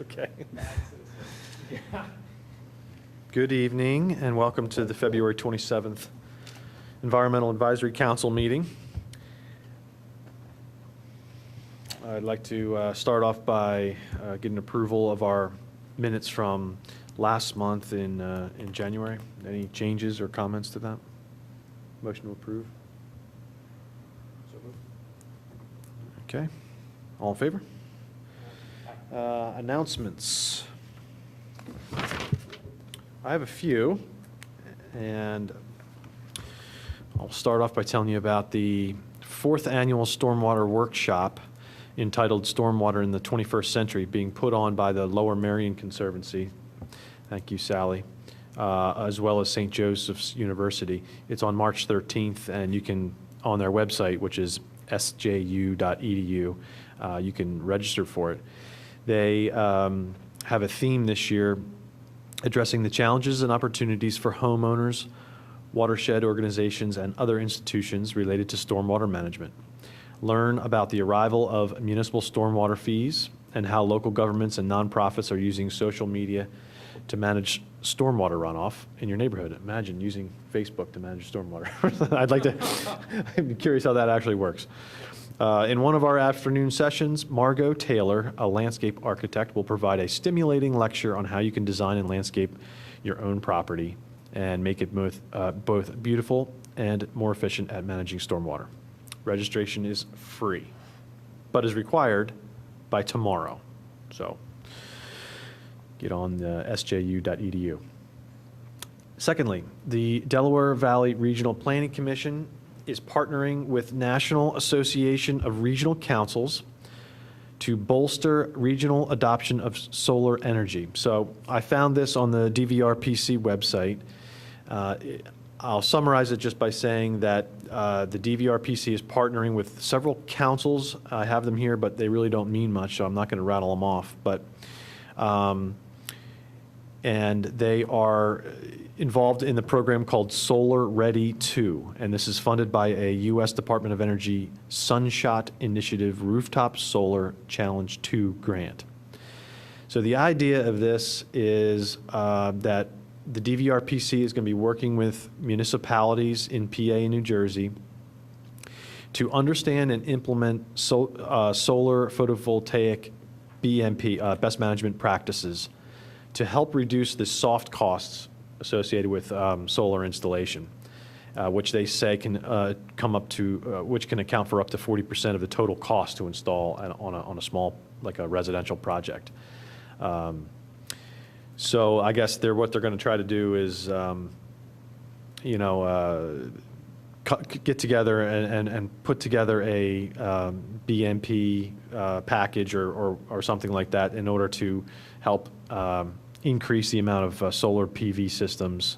Okay. Good evening and welcome to the February 27th Environmental Advisory Council meeting. I'd like to start off by getting approval of our minutes from last month in January. Any changes or comments to that? Motion to approve? So moved. Okay. All in favor? Announcements. I have a few, and I'll start off by telling you about the 4th annual Stormwater Workshop entitled Stormwater in the 21st Century being put on by the Lower Merion Conservancy. Thank you, Sally. As well as St. Joseph's University. It's on March 13th, and you can, on their website, which is sju.edu, you can register for it. They have a theme this year addressing the challenges and opportunities for homeowners, watershed organizations, and other institutions related to stormwater management. Learn about the arrival of municipal stormwater fees and how local governments and nonprofits are using social media to manage stormwater runoff in your neighborhood. Imagine using Facebook to manage stormwater. I'm curious how that actually works. In one of our afternoon sessions, Margot Taylor, a landscape architect, will provide a stimulating lecture on how you can design and landscape your own property and make it both beautiful and more efficient at managing stormwater. Registration is free, but is required by tomorrow. So get on the sju.edu. Secondly, the Delaware Valley Regional Planning Commission is partnering with National Association of Regional Councils to bolster regional adoption of solar energy. So I found this on the DVRPC website. I'll summarize it just by saying that the DVRPC is partnering with several councils. I have them here, but they really don't mean much, so I'm not going to rattle them off. But and they are involved in the program called Solar Ready 2, and this is funded by a U.S. Department of Energy Sunshot Initiative Rooftop Solar Challenge 2 grant. So the idea of this is that the DVRPC is going to be working with municipalities in PA and New Jersey to understand and implement solar photovoltaic BMP, best management practices, to help reduce the soft costs associated with solar installation, which they say can come up to, which can account for up to 40% of the total cost to install on a small, like a residential project. So I guess what they're going to try to do is, get together and put together a BMP package or something like that in order to help increase the amount of solar PV systems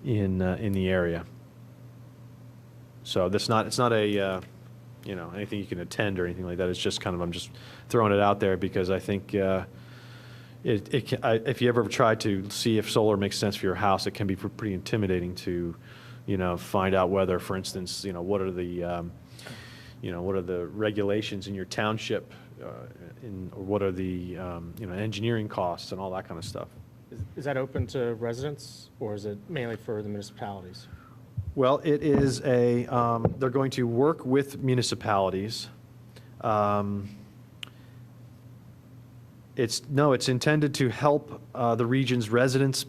in the area. So it's not a anything you can attend or anything like that. It's just kind of, I'm just throwing it out there because I think if you ever try to see if solar makes sense for your house, it can be pretty intimidating to find out whether, for instance, what are the regulations in your township, or what are the engineering costs and all that kind of stuff. Is that open to residents, or is it mainly for the municipalities? Well, it is they're going to work with municipalities. It's intended to help the region's residents,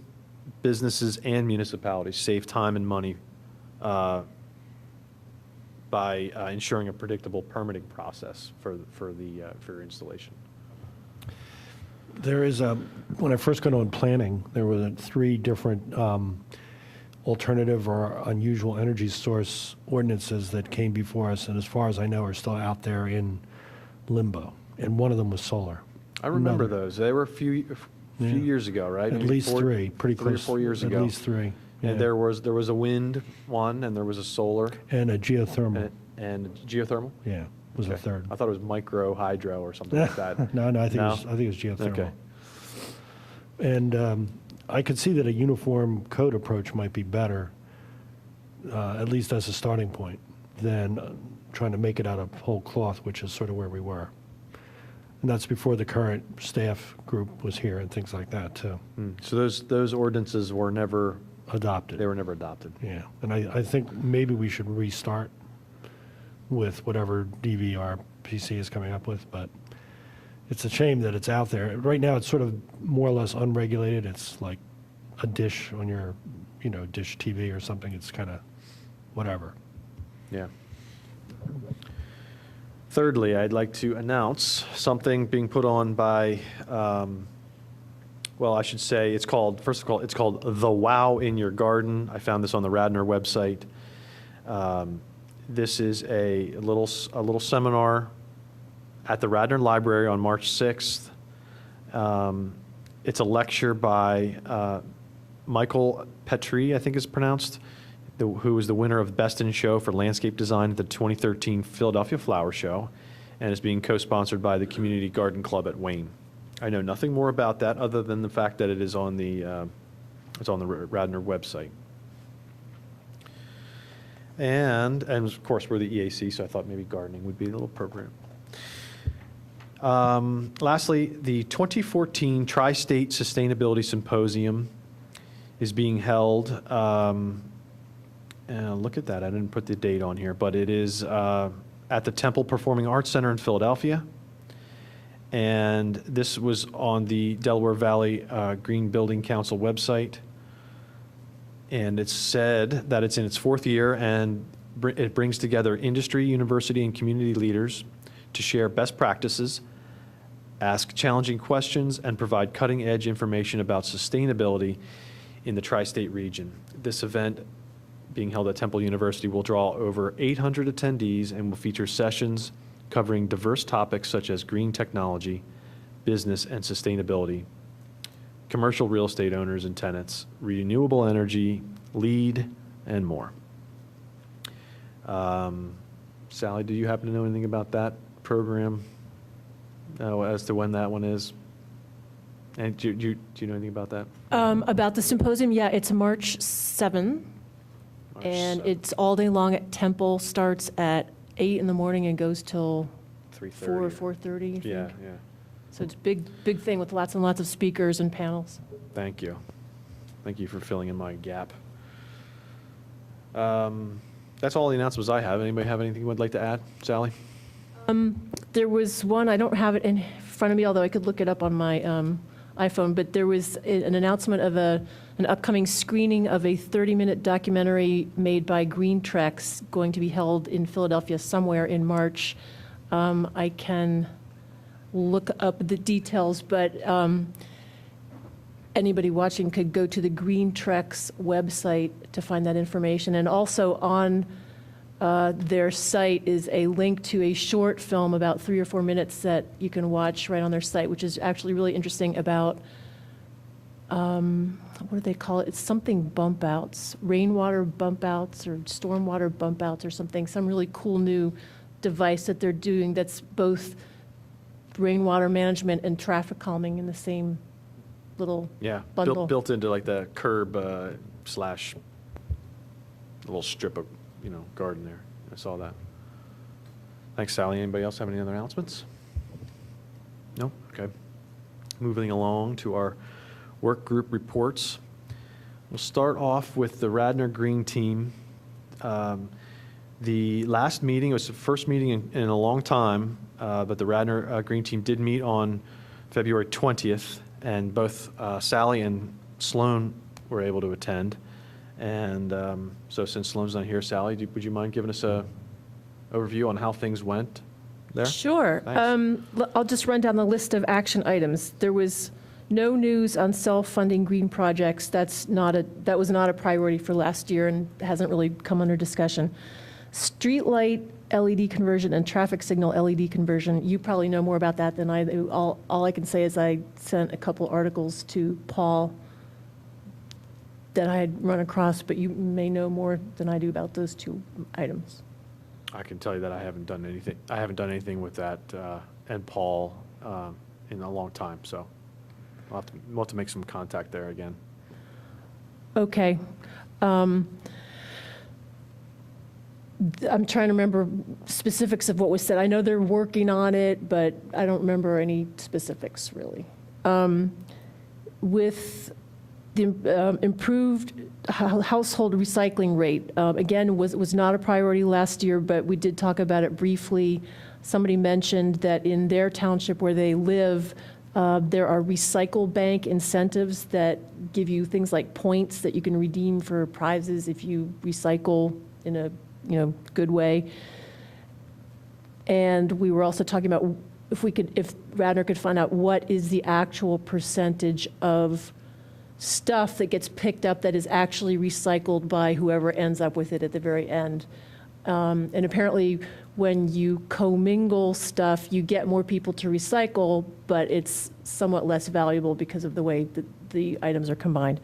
businesses, and municipalities save time and money by ensuring a predictable permitting process for installation. There is when I first got on planning, there were 3 different alternative or unusual energy source ordinances that came before us, and as far as I know, are still out there in limbo. And one of them was solar. I remember those. They were a few years ago, right? At least 3, pretty close. 3 or 4 years ago. At least 3. Yeah. And there was a wind one, and there was a solar. And a geothermal. And geothermal? Yeah, was a third. I thought it was micro hydro or something like that. No, I think it was geothermal. Okay. And I could see that a uniform code approach might be better, at least as a starting point, than trying to make it out of whole cloth, which is sort of where we were. And that's before the current staff group was here and things like that, too. So those ordinances were never, Adopted. they were never adopted. Yeah, and I think maybe we should restart with whatever DVR PC is coming up with, but it's a shame that it's out there. Right now, it's sort of more or less unregulated. It's like a dish on your, dish TV or something. It's kind of whatever. Yeah. Thirdly, I'd like to announce something being put on by, well, I should say, it's called The Wow in Your Garden. I found this on the Radnor website. This is a little seminar at the Radnor Library on March 6th. It's a lecture by Michael Petrie, I think is pronounced, who was the winner of Best in Show for Landscape Design at the 2013 Philadelphia Flower Show, and is being co-sponsored by the Community Garden Club at Wayne. I know nothing more about that other than the fact that it is on the Radnor website. And of course, we're the EAC, so I thought maybe gardening would be a little appropriate. Lastly, the 2014 Tri-State Sustainability Symposium is being held. Look at that, I didn't put the date on here, but it is at the Temple Performing Arts Center in Philadelphia. And this was on the Delaware Valley Green Building Council website. And it's said that it's in its fourth year, and it brings together industry, university, and community leaders to share best practices, ask challenging questions, and provide cutting-edge information about sustainability in the tri-state region. This event, being held at Temple University, will draw over 800 attendees and will feature sessions covering diverse topics such as green technology, business and sustainability, commercial real estate owners and tenants, renewable energy, LEED, and more. Sally, do you happen to know anything about that program as to when that one is? And do you know anything about that? About the symposium, yeah, it's March 7, and it's all day long at Temple, starts at 8 in the morning and goes till 3:30. 4:30, I think. Yeah. So it's big thing with lots and lots of speakers and panels. Thank you. Thank you for filling in my gap. That's all the announcements I have. Anybody have anything you would like to add? Sally? There was one, I don't have it in front of me, although I could look it up on my iPhone, but there was an announcement of an upcoming screening of a 30-minute documentary made by Green Trex going to be held in Philadelphia somewhere in March. I can look up the details, but anybody watching could go to the Green Trex website to find that information. And also on their site is a link to a short film about 3 or 4 minutes that you can watch right on their site, which is actually really interesting about, what do they call it? It's something bump outs, rainwater bump outs or stormwater bump outs or something, some really cool new device that they're doing that's both rainwater management and traffic calming in the same little Yeah, bundle. built into like the curb slash little strip of, garden there. I saw that. Thanks, Sally. Anybody else have any other announcements? No? Okay. Moving along to our work group reports. We'll start off with the Radnor Green Team. The last meeting was the first meeting in a long time, but the Radnor Green Team did meet on February 20th, and both Sally and Sloan were able to attend. And so since Sloan's not here, Sally, would you mind giving us a overview on how things went there? Sure. Thanks. I'll just run down the list of action items. There was no news on self-funding green projects. That was not a priority for last year and hasn't really come under discussion. Streetlight LED conversion and traffic signal LED conversion. You probably know more about that than I do. All I can say is I sent a couple articles to Paul that I had run across, but you may know more than I do about those two items. I can tell you that I haven't done anything. I haven't done anything with that and Paul in a long time. So we'll have to make some contact there again. I'm trying to remember specifics of what was said. I know they're working on it, but I don't remember any specifics, really. With the improved household recycling rate, again, was not a priority last year, but we did talk about it briefly. Somebody mentioned that in their township where they live, there are recycle bank incentives that give you things like points that you can redeem for prizes if you recycle in a good way. And we were also talking about if Radnor could find out what is the actual percentage of stuff that gets picked up that is actually recycled by whoever ends up with it at the very end. And apparently, when you commingle stuff, you get more people to recycle, but it's somewhat less valuable because of the way that the items are combined.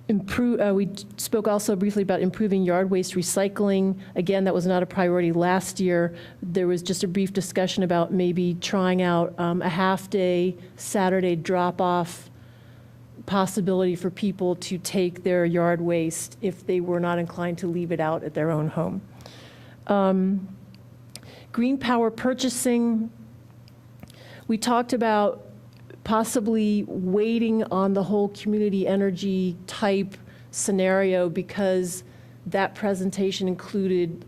We spoke also briefly about improving yard waste recycling. Again, that was not a priority last year. There was just a brief discussion about maybe trying out a half-day Saturday drop-off possibility for people to take their yard waste if they were not inclined to leave it out at their own home. Green power purchasing, we talked about possibly waiting on the whole community energy type scenario because that presentation included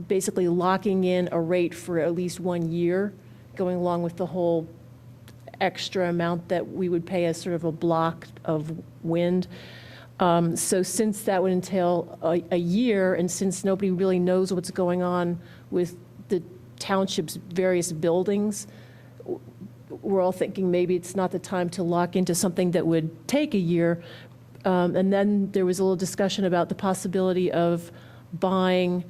basically locking in a rate for at least 1 year, going along with the whole extra amount that we would pay as sort of a block of wind. So since that would entail a year, and since nobody really knows what's going on with the township's various buildings, we're all thinking maybe it's not the time to lock into something that would take a year. And then there was a little discussion about the possibility of buying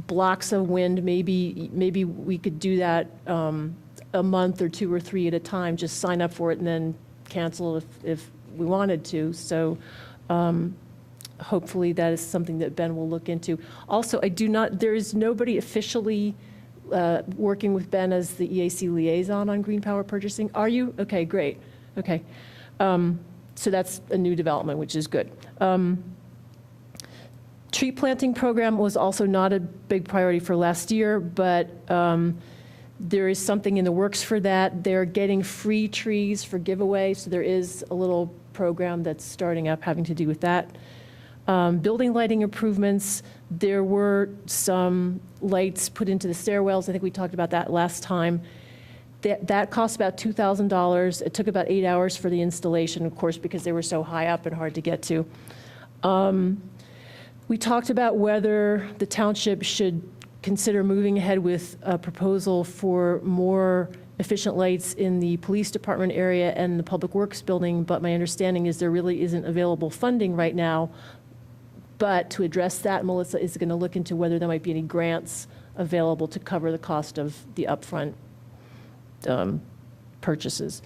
blocks of wind. Maybe we could do that a month or 2 or 3 at a time, just sign up for it and then cancel if we wanted to. So hopefully that is something that Ben will look into. Also, there is nobody officially working with Ben as the EAC liaison on green power purchasing. Are you? Okay, great. Okay. So that's a new development, which is good. Tree planting program was also not a big priority for last year, but there is something in the works for that. They're getting free trees for giveaway, so there is a little program that's starting up having to do with that. Building lighting improvements, there were some lights put into the stairwells. I think we talked about that last time. That cost about $2,000. It took about 8 hours for the installation, of course, because they were so high up and hard to get to. We talked about whether the township should consider moving ahead with a proposal for more efficient lights in the police department area and the public works building, but my understanding is there really isn't available funding right now. But to address that, Melissa is going to look into whether there might be any grants available to cover the cost of the upfront purchases.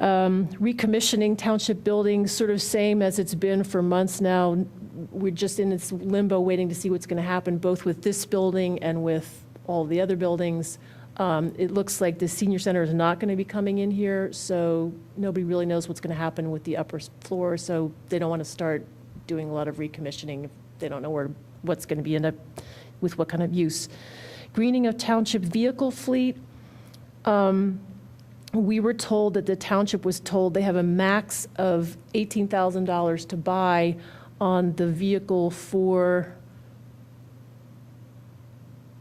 Recommissioning township buildings, sort of same as it's been for months now. We're just in this limbo waiting to see what's going to happen, both with this building and with all the other buildings. It looks like the senior center is not going to be coming in here, so nobody really knows what's going to happen with the upper floor, so they don't want to start doing a lot of recommissioning if they don't know what's going to be end up with what kind of use. Greening of township vehicle fleet. We were told that the township was told they have a max of $18,000 to buy on the vehicle for,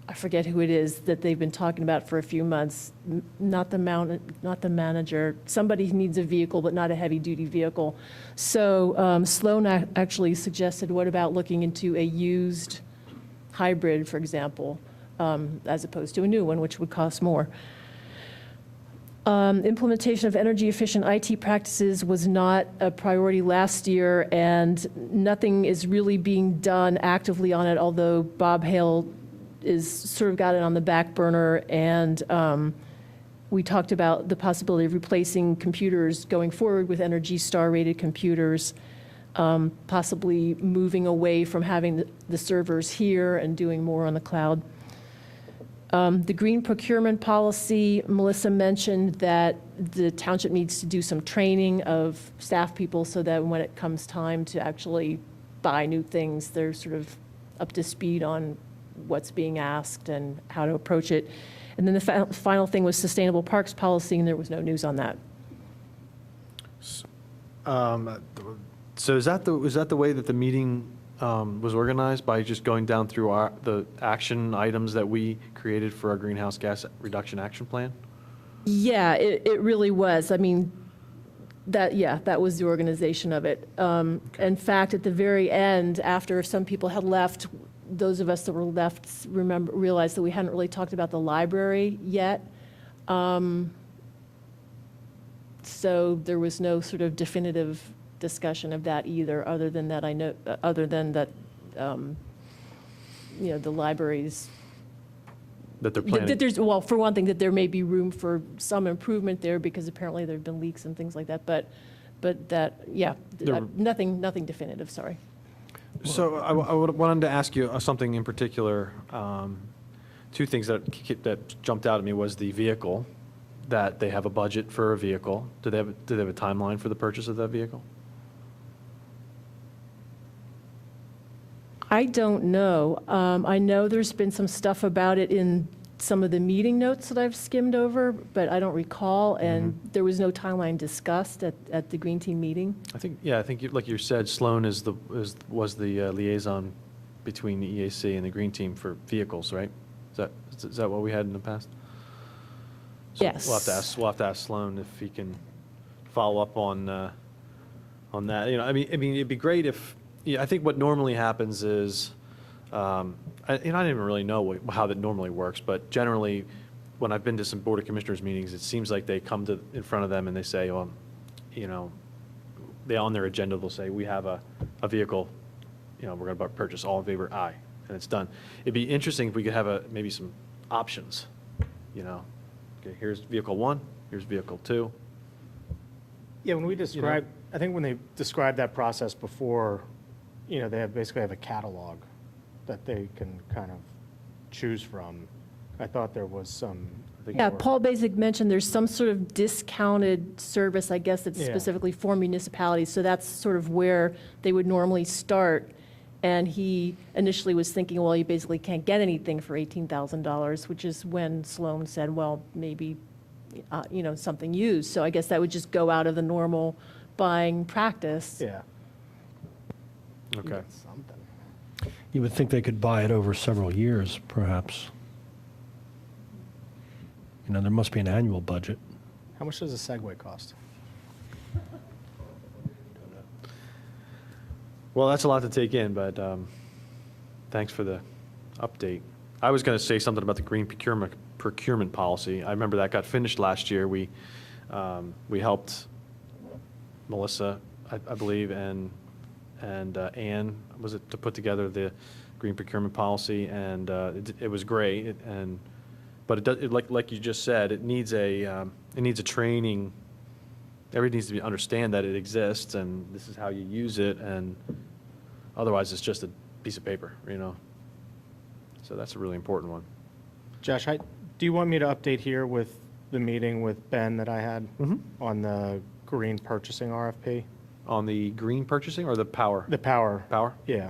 I forget who it is that they've been talking about for a few months. Not the manager. Somebody needs a vehicle, but not a heavy-duty vehicle. So Sloan actually suggested, what about looking into a used hybrid, for example, as opposed to a new one, which would cost more. Implementation of energy-efficient IT practices was not a priority last year, and nothing is really being done actively on it, although Bob Hale is sort of got it on the back burner, and we talked about the possibility of replacing computers going forward with Energy Star-rated computers, possibly moving away from having the servers here and doing more on the cloud. The green procurement policy, Melissa mentioned that the township needs to do some training of staff people so that when it comes time to actually buy new things, they're sort of up to speed on what's being asked and how to approach it. And then the final thing was sustainable parks policy, and there was no news on that. So is that the way that the meeting was organized, by just going down through the action items that we created for our greenhouse gas reduction action plan? Yeah, it really was. I mean, that was the organization of it. In fact, at the very end, after some people had left, those of us that were left realized that we hadn't really talked about the library yet. So there was no sort of definitive discussion of that either, other than that the libraries, That they're planning? that there's, well, for one thing, that there may be room for some improvement there, because apparently there have been leaks and things like that, but that, nothing definitive, sorry. So I wanted to ask you something in particular. Two things that jumped out at me was the vehicle, that they have a budget for a vehicle. Do they have a timeline for the purchase of that vehicle? I don't know. I know there's been some stuff about it in some of the meeting notes that I've skimmed over, but I don't recall, and there was no timeline discussed at the Green Team meeting. I think like you said, Sloan was the liaison between the EAC and the Green Team for vehicles, right? Is that what we had in the past? So Yes. We'll have to ask Sloan if he can follow up on that. I mean, it'd be great if. Yeah, I think what normally happens is, and I don't even really know how that normally works, but generally, when I've been to some Board of Commissioners meetings, it seems like they come in front of them and they say, well, they on their agenda, they'll say, we have a vehicle, we're going to purchase, all in favor, aye, and it's done. It'd be interesting if we could have maybe some options, okay, here's vehicle 1, here's vehicle 2. Yeah, when we describe, I think when they described that process before, they basically have a catalog that they can kind of choose from. I thought there was some. Yeah, Paul Basic mentioned there's some sort of discounted service, I guess, that's specifically for municipalities. So that's sort of where they would normally start. And he initially was thinking, well, you basically can't get anything for $18,000, which is when Sloan said, well, maybe, something used. So I guess that would just go out of the normal buying practice. Yeah. Okay. Something. You would think they could buy it over several years, perhaps. There must be an annual budget. How much does a Segway cost? Well, that's a lot to take in, but thanks for the update. I was going to say something about the green procurement policy. I remember that got finished last year. We helped Melissa, I believe, and Ann, was it, to put together the green procurement policy, and it was great. But it does, like you just said, it needs a training. Everybody needs to understand that it exists, and this is how you use it, and otherwise it's just a piece of paper, So that's a really important one. Josh, do you want me to update here with the meeting with Ben that I had on the green purchasing RFP? On the green purchasing or the power? The power. Power? Yeah.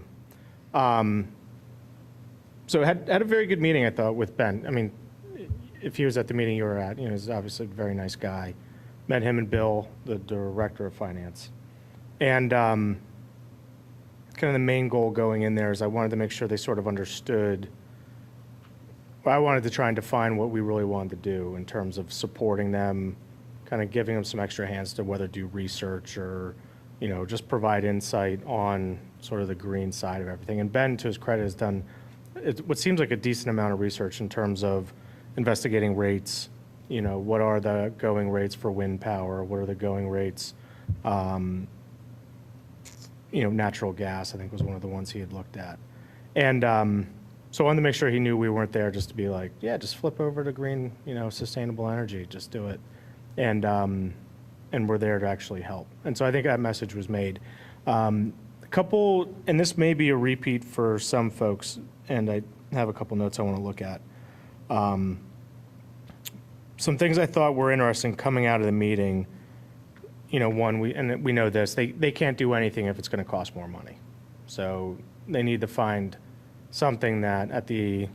So had a very good meeting, I thought, with Ben. I mean, if he was at the meeting you were at, he's obviously a very nice guy. Met him and Bill, the director of finance. And kind of the main goal going in there is I wanted to make sure they sort of understood. I wanted to try and define what we really wanted to do in terms of supporting them, kind of giving them some extra hands to whether do research or, just provide insight on sort of the green side of everything. And Ben, to his credit, has done what seems like a decent amount of research in terms of investigating rates. What are the going rates for wind power? What are the going rates? Natural gas, I think, was one of the ones he had looked at. And so I wanted to make sure he knew we weren't there just to be like, yeah, just flip over to green, sustainable energy, just do it. And we're there to actually help. And so I think that message was made. A couple, and this may be a repeat for some folks, and I have a couple notes I want to look at. Some things I thought were interesting coming out of the meeting. One, we know this, they can't do anything if it's going to cost more money. So they need to find something that at the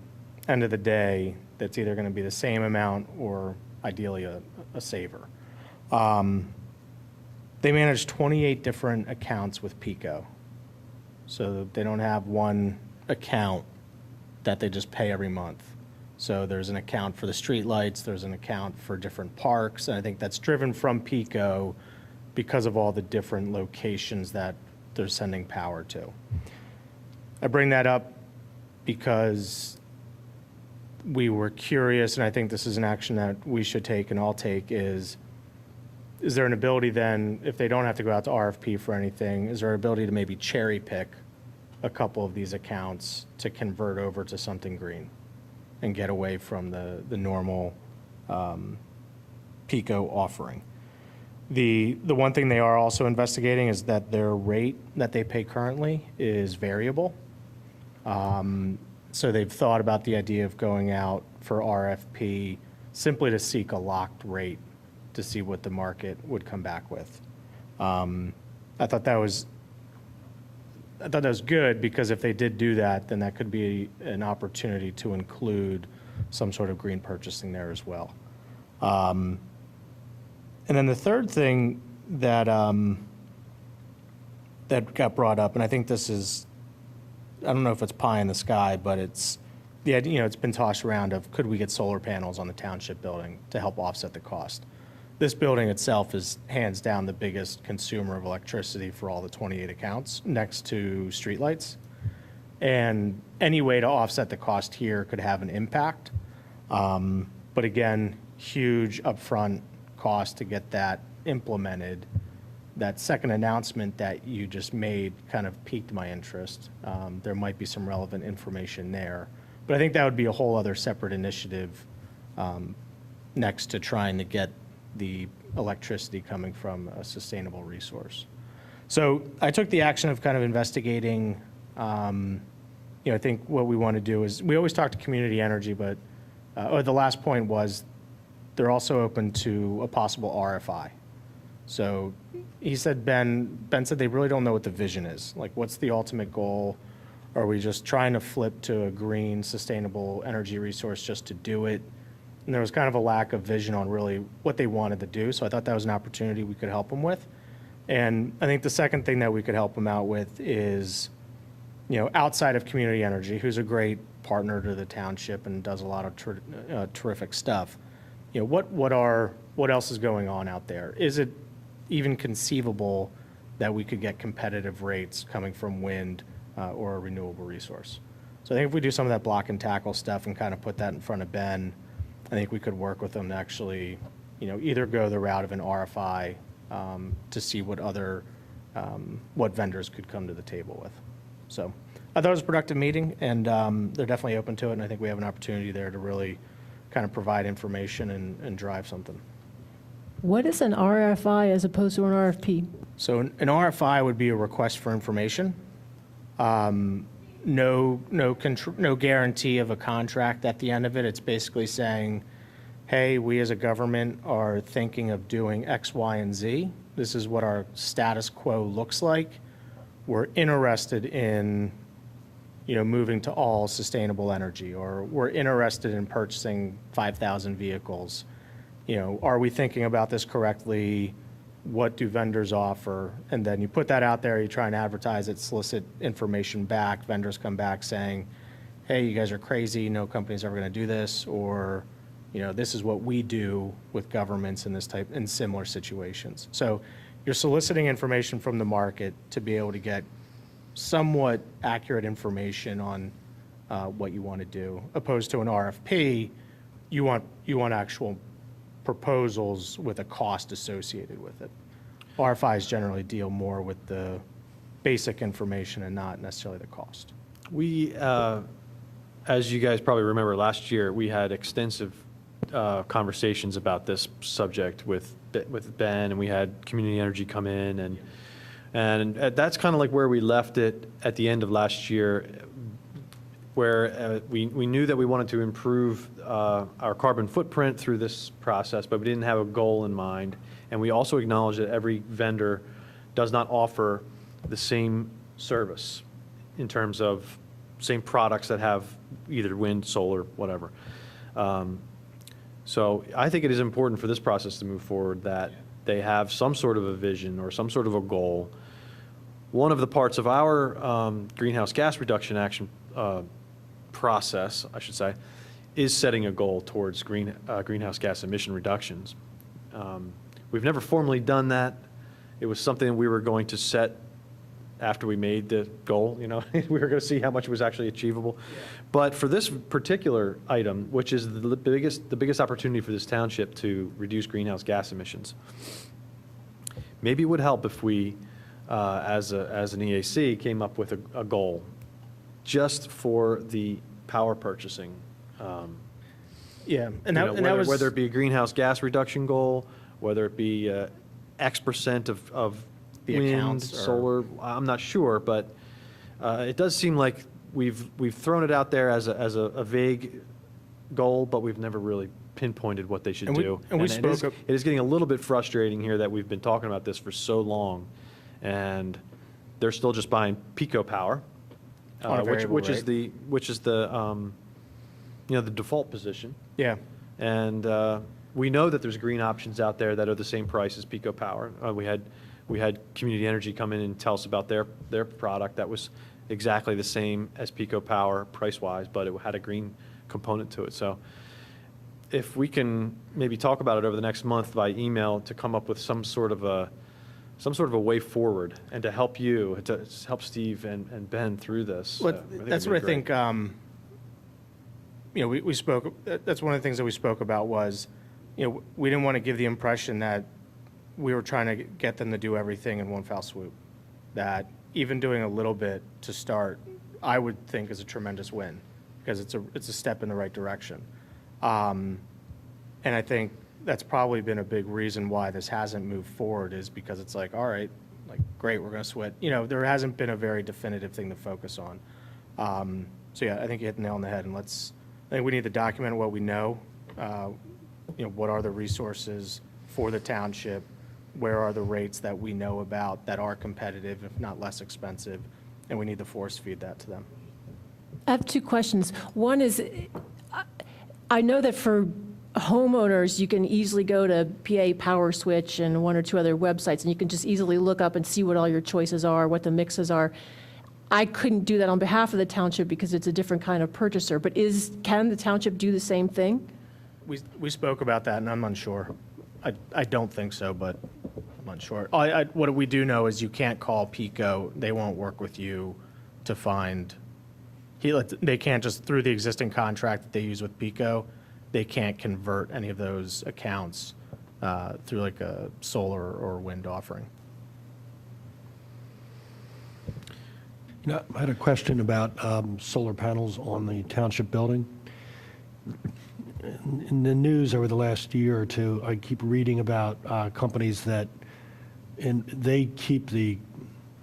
end of the day, that's either going to be the same amount or ideally a saver. They manage 28 different accounts with Pico. So they don't have one account that they just pay every month. So there's an account for the streetlights, there's an account for different parks, and I think that's driven from Pico because of all the different locations that they're sending power to. I bring that up because we were curious, and I think this is an action that we should take and I'll take, is there an ability then, if they don't have to go out to RFP for anything, is there an ability to maybe cherry pick a couple of these accounts to convert over to something green and get away from the normal Pico offering? The one thing they are also investigating is that their rate that they pay currently is variable. So they've thought about the idea of going out for RFP simply to seek a locked rate to see what the market would come back with. I thought that was good, because if they did do that, then that could be an opportunity to include some sort of green purchasing there as well. And then the third thing that that got brought up, and I think this is, I don't know if it's pie in the sky, but it's the idea, it's been tossed around of, could we get solar panels on the township building to help offset the cost? This building itself is hands down the biggest consumer of electricity for all the 28 accounts, next to streetlights. And any way to offset the cost here could have an impact. But again, huge upfront cost to get that implemented. That second announcement that you just made kind of piqued my interest. There might be some relevant information there. But I think that would be a whole other separate initiative next to trying to get the electricity coming from a sustainable resource. So I took the action of kind of investigating. I think what we want to do is, we always talk to community energy, but the last point was they're also open to a possible RFI. So he said, Ben said they really don't know what the vision is. Like, what's the ultimate goal? Are we just trying to flip to a green, sustainable energy resource just to do it? And there was kind of a lack of vision on really what they wanted to do. So I thought that was an opportunity we could help them with. And I think the second thing that we could help them out with is, outside of community energy, who's a great partner to the township and does a lot of terrific stuff. What else is going on out there? Is it even conceivable that we could get competitive rates coming from wind or a renewable resource? So I think if we do some of that block and tackle stuff and kind of put that in front of Ben, I think we could work with them to actually, either go the route of an RFI to see what other, what vendors could come to the table with. So I thought it was a productive meeting, and they're definitely open to it, and I think we have an opportunity there to really kind of provide information and drive something. What is an RFI as opposed to an RFP? So an RFI would be a request for information. No guarantee of a contract at the end of it. It's basically saying, hey, we as a government are thinking of doing X, Y, and Z. This is what our status quo looks like. We're interested in, moving to all sustainable energy, or we're interested in purchasing 5,000 vehicles. Are we thinking about this correctly? What do vendors offer? And then you put that out there, you try and advertise it, solicit information back. Vendors come back saying, hey, you guys are crazy. No company's ever going to do this. Or, this is what we do with governments in similar situations. So you're soliciting information from the market to be able to get somewhat accurate information on what you want to do. Opposed to an RFP, you want actual proposals with a cost associated with it. RFIs generally deal more with the basic information and not necessarily the cost. We, as you guys probably remember, last year we had extensive conversations about this subject with Ben, and we had community energy come in, and that's kind of like where we left it at the end of last year, where we knew that we wanted to improve our carbon footprint through this process, but we didn't have a goal in mind. And we also acknowledge that every vendor does not offer the same service in terms of same products that have either wind, solar, whatever. So I think it is important for this process to move forward that they have some sort of a vision or some sort of a goal. One of the parts of our greenhouse gas reduction action process, I should say, is setting a goal towards greenhouse gas emission reductions. We've never formally done that. It was something we were going to set after we made the goal, we were going to see how much was actually achievable. But for this particular item, which is the biggest opportunity for this township to reduce greenhouse gas emissions, maybe it would help if we, as an EAC, came up with a goal just for the power purchasing. Yeah, and that was whether it be a greenhouse gas reduction goal, whether it be X% of The wind, accounts or- solar, I'm not sure, but it does seem like we've thrown it out there as a vague goal, but we've never really pinpointed what they should And we- do. and we it spoke is- of- It is getting a little bit frustrating here that we've been talking about this for so long, and they're still just buying Pico power, On a variable which is rate. the default position. Yeah, And we know that there's green options out there that are the same price as Pico Power. We had Community Energy come in and tell us about their product that was exactly the same as Pico Power price-wise, but it had a green component to it. So if we can maybe talk about it over the next month by email to come up with some sort of a way forward and to help you, to help Steve and Ben through this. well, I think that's it'd what be I great. think, we spoke, that's one of the things that we spoke about was, we didn't want to give the impression that we were trying to get them to do everything in one foul swoop. That even doing a little bit to start, I would think is a tremendous win, because it's a step in the right direction. And I think that's probably been a big reason why this hasn't moved forward, is because it's like, all right, like, great, we're going to switch. There hasn't been a very definitive thing to focus on. So yeah, I think you hit the nail on the head, and I think we need to document what we know. What are the resources for the township? Where are the rates that we know about that are competitive, if not less expensive? And we need to force feed that to them. I have two questions. One is, I know that for homeowners, you can easily go to PA Power Switch and one or two other websites, and you can just easily look up and see what all your choices are, what the mixes are. I couldn't do that on behalf of the township because it's a different kind of purchaser, but can the township do the same thing? We spoke about that, and I'm unsure. I don't think so, but I'm unsure. What we do know is you can't call Pico. They won't work with you to find. They can't just, through the existing contract that they use with Pico, they can't convert any of those accounts through like a solar or wind offering. I had a question about solar panels on the township building. In the news over the last year or two, I keep reading about companies they keep the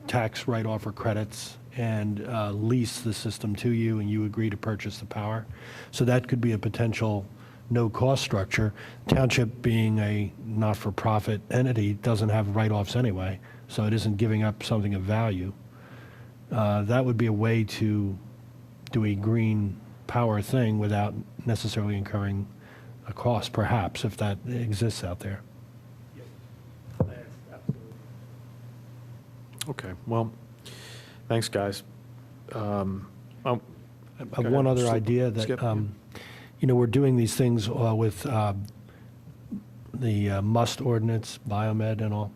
tax write-off or credits and lease the system to you, and you agree to purchase the power. So that could be a potential no-cost structure. Township, being a not-for-profit entity, doesn't have write-offs anyway, so it isn't giving up something of value. That would be a way to do a green power thing without necessarily incurring a cost, perhaps, if that exists out there. Okay, well, thanks, guys. I have Okay. one other Skip. idea Skip. that, we're doing these things with the MUST ordinance, biomed and all.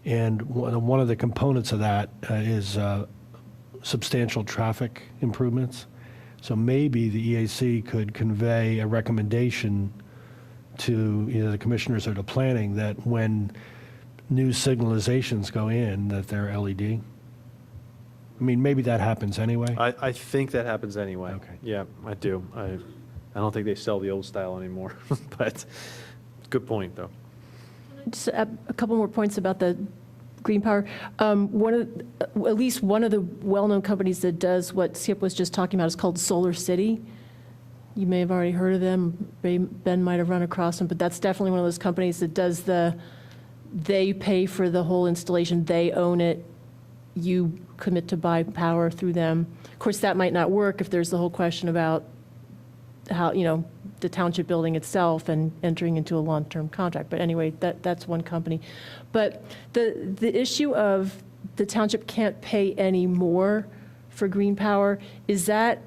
And one of the components of that is substantial traffic improvements. So maybe the EAC could convey a recommendation to either the commissioners or the planning that when new signalizations go in, that they're LED. I mean, maybe that happens anyway. I think that happens anyway. Okay. Yeah, I do. I don't think they sell the old style anymore, but good point, though. Just a couple more points about the green power. At least one of the well-known companies that does what Skip was just talking about is called Solar City. You may have already heard of them. Ben might have run across them, but that's definitely one of those companies that does they pay for the whole installation, they own it, you commit to buy power through them. Of course, that might not work if there's the whole question about how, the township building itself and entering into a long-term contract. But anyway, that's one company. But the issue of the township can't pay any more for green power, is that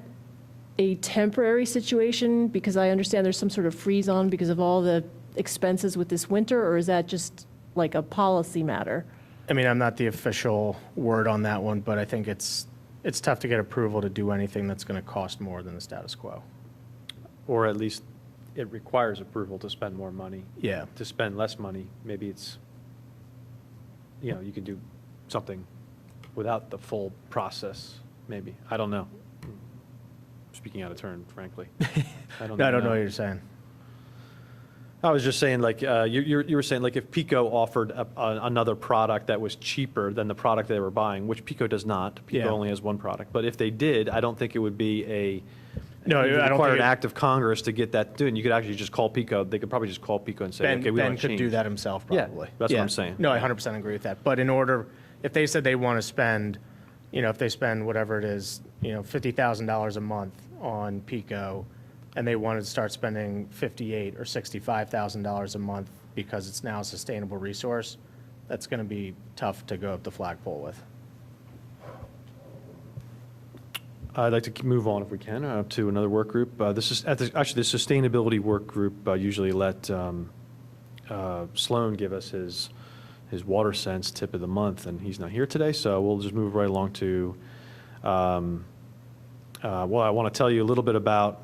a temporary situation? Because I understand there's some sort of freeze on because of all the expenses with this winter, or is that just like a policy matter? I mean, I'm not the official word on that one, but I think it's tough to get approval to do anything that's going to cost more than the status quo. Or at least it requires approval to spend more money. Yeah. To spend less money, maybe it's, you can do something without the full process, maybe. I don't know. Speaking out of turn, frankly. I don't I don't know what you're saying. I was just saying, like, you were saying, like, if Pico offered another product that was cheaper than the product they were buying, which Pico does not. Pico Yeah. only has one product. But if they did, I don't think it would be No, it would I don't require think an it- act of Congress to get that done. You could actually just call Pico. They could probably just call Pico and say, okay, we Ben want to could change. do that himself, Yeah, probably. that's what I'm saying. No, I 100% agree with that. But in order, if they said they want to spend, if they spend whatever it is, $50,000 a month on Pico, and they wanted to start spending $58,000 or $65,000 a month because it's now a sustainable resource, that's going to be tough to go up the flagpole with. I'd like to move on, if we can, to another work group. This is actually the sustainability work group. Usually let Sloan give us his water sense tip of the month, and he's not here today, so we'll just move right along to. Well, I want to tell you a little bit about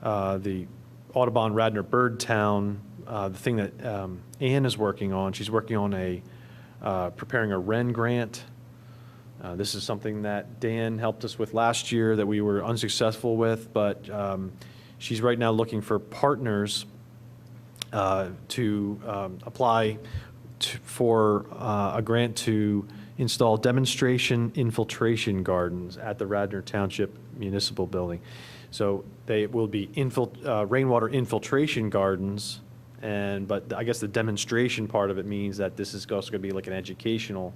the Audubon Radnor Bird Town. The thing that Ann is working on. She's working on preparing a Wren grant. This is something that Dan helped us with last year that we were unsuccessful with, but she's right now looking for partners to apply for a grant to install demonstration infiltration gardens at the Radnor Township Municipal Building. So they will be rainwater infiltration gardens, but I guess the demonstration part of it means that this is also going to be like an educational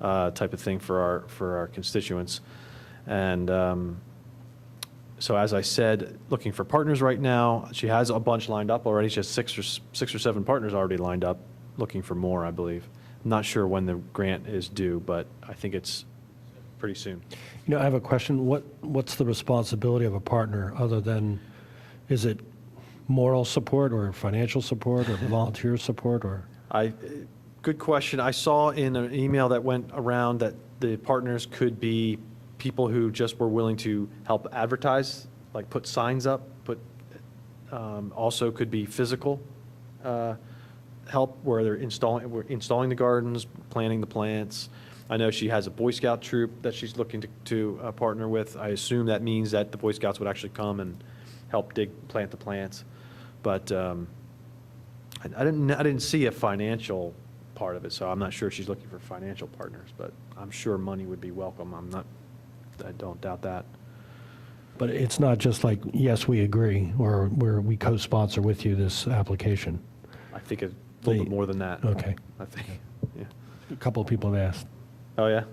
type of thing for our constituents. And so as I said, looking for partners right now. She has a bunch lined up already. She has six or seven partners already lined up, looking for more, I believe. I'm not sure when the grant is due, but I think it's pretty soon. I have a question. What's the responsibility of a partner other than, is it moral support or financial support or volunteer support or? Good question. I saw in an email that went around that the partners could be people who just were willing to help advertise, like put signs up, also could be physical help where they're installing the gardens, planting the plants. I know she has a Boy Scout troop that she's looking to partner with. I assume that means that the Boy Scouts would actually come and help plant the plants. But I didn't see a financial part of it, so I'm not sure she's looking for financial partners, but I'm sure money would be welcome. I don't doubt that. But it's not just like, yes, we agree, or we co-sponsor with you this application. I think a little bit more than that. Okay. I think, yeah. A couple of people have asked. Oh, yeah?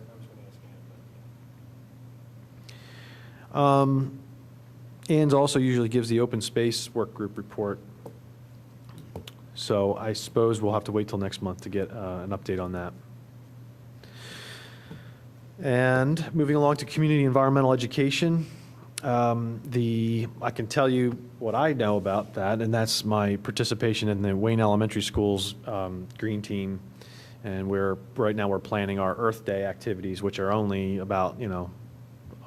Ann's also usually gives the open space work group report. So I suppose we'll have to wait till next month to get an update on that. And moving along to community environmental education, I can tell you what I know about that, and that's my participation in the Wayne Elementary School's green team. And right now we're planning our Earth Day activities, which are only about,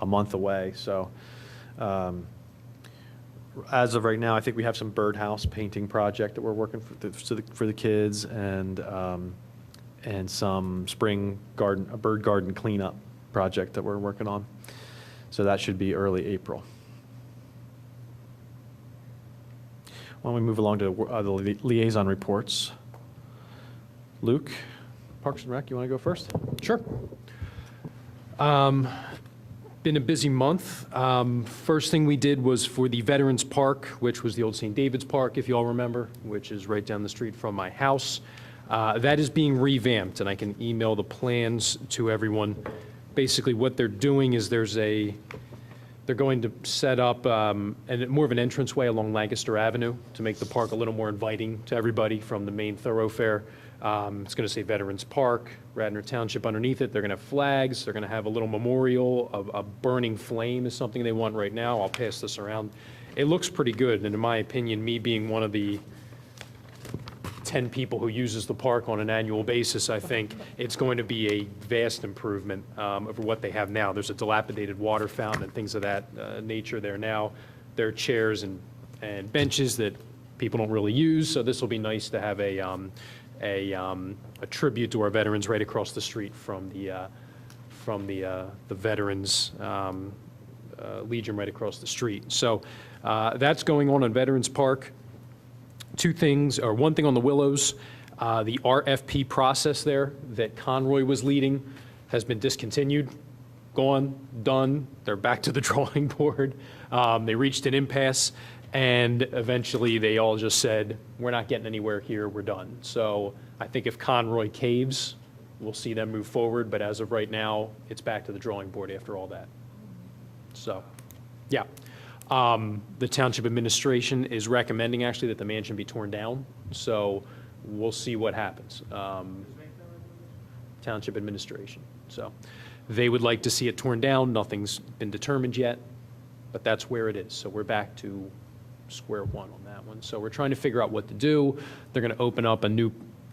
a month away. So as of right now, I think we have some birdhouse painting project that we're working for the kids, and some spring garden, a bird garden cleanup project that we're working on. So that should be early April. Why don't we move along to the liaison reports? Luke, Parks and Rec, you want to go first? Sure. Been a busy month. First thing we did was for the Veterans Park, which was the old St. David's Park, if you all remember, which is right down the street from my house. That is being revamped, and I can email the plans to everyone. basically what they're doing is they're going to set up more of an entranceway along Lancaster Avenue to make the park a little more inviting to everybody from the main thoroughfare. It's going to say Veterans Park, Radnor Township underneath it. They're going to have flags. They're going to have a little memorial. A burning flame is something they want right now. I'll pass this around. It looks pretty good, and in my opinion, me being one of the 10 people who uses the park on an annual basis, I think it's going to be a vast improvement over what they have now. There's a dilapidated water fountain and things of that nature there now. There are chairs and benches that people don't really use, so this will be nice to have a tribute to our veterans right across the street from the Veterans Legion right across the street. So that's going on in Veterans Park. One thing on the Willows, the RFP process there that Conroy was leading has been discontinued, gone, done. They're back to the drawing board. They reached an impasse, and eventually they all just said, we're not getting anywhere here, we're done. So I think if Conroy caves, we'll see them move forward, but as of right now, it's back to the drawing board after all that. So, yeah. The township administration is recommending actually that the mansion be torn down, so we'll see what happens. Township administration. So they would like to see it torn down. Nothing's been determined yet, but that's where it is. So we're back to square one on that one. So we're trying to figure out what to do. They're going to open up a new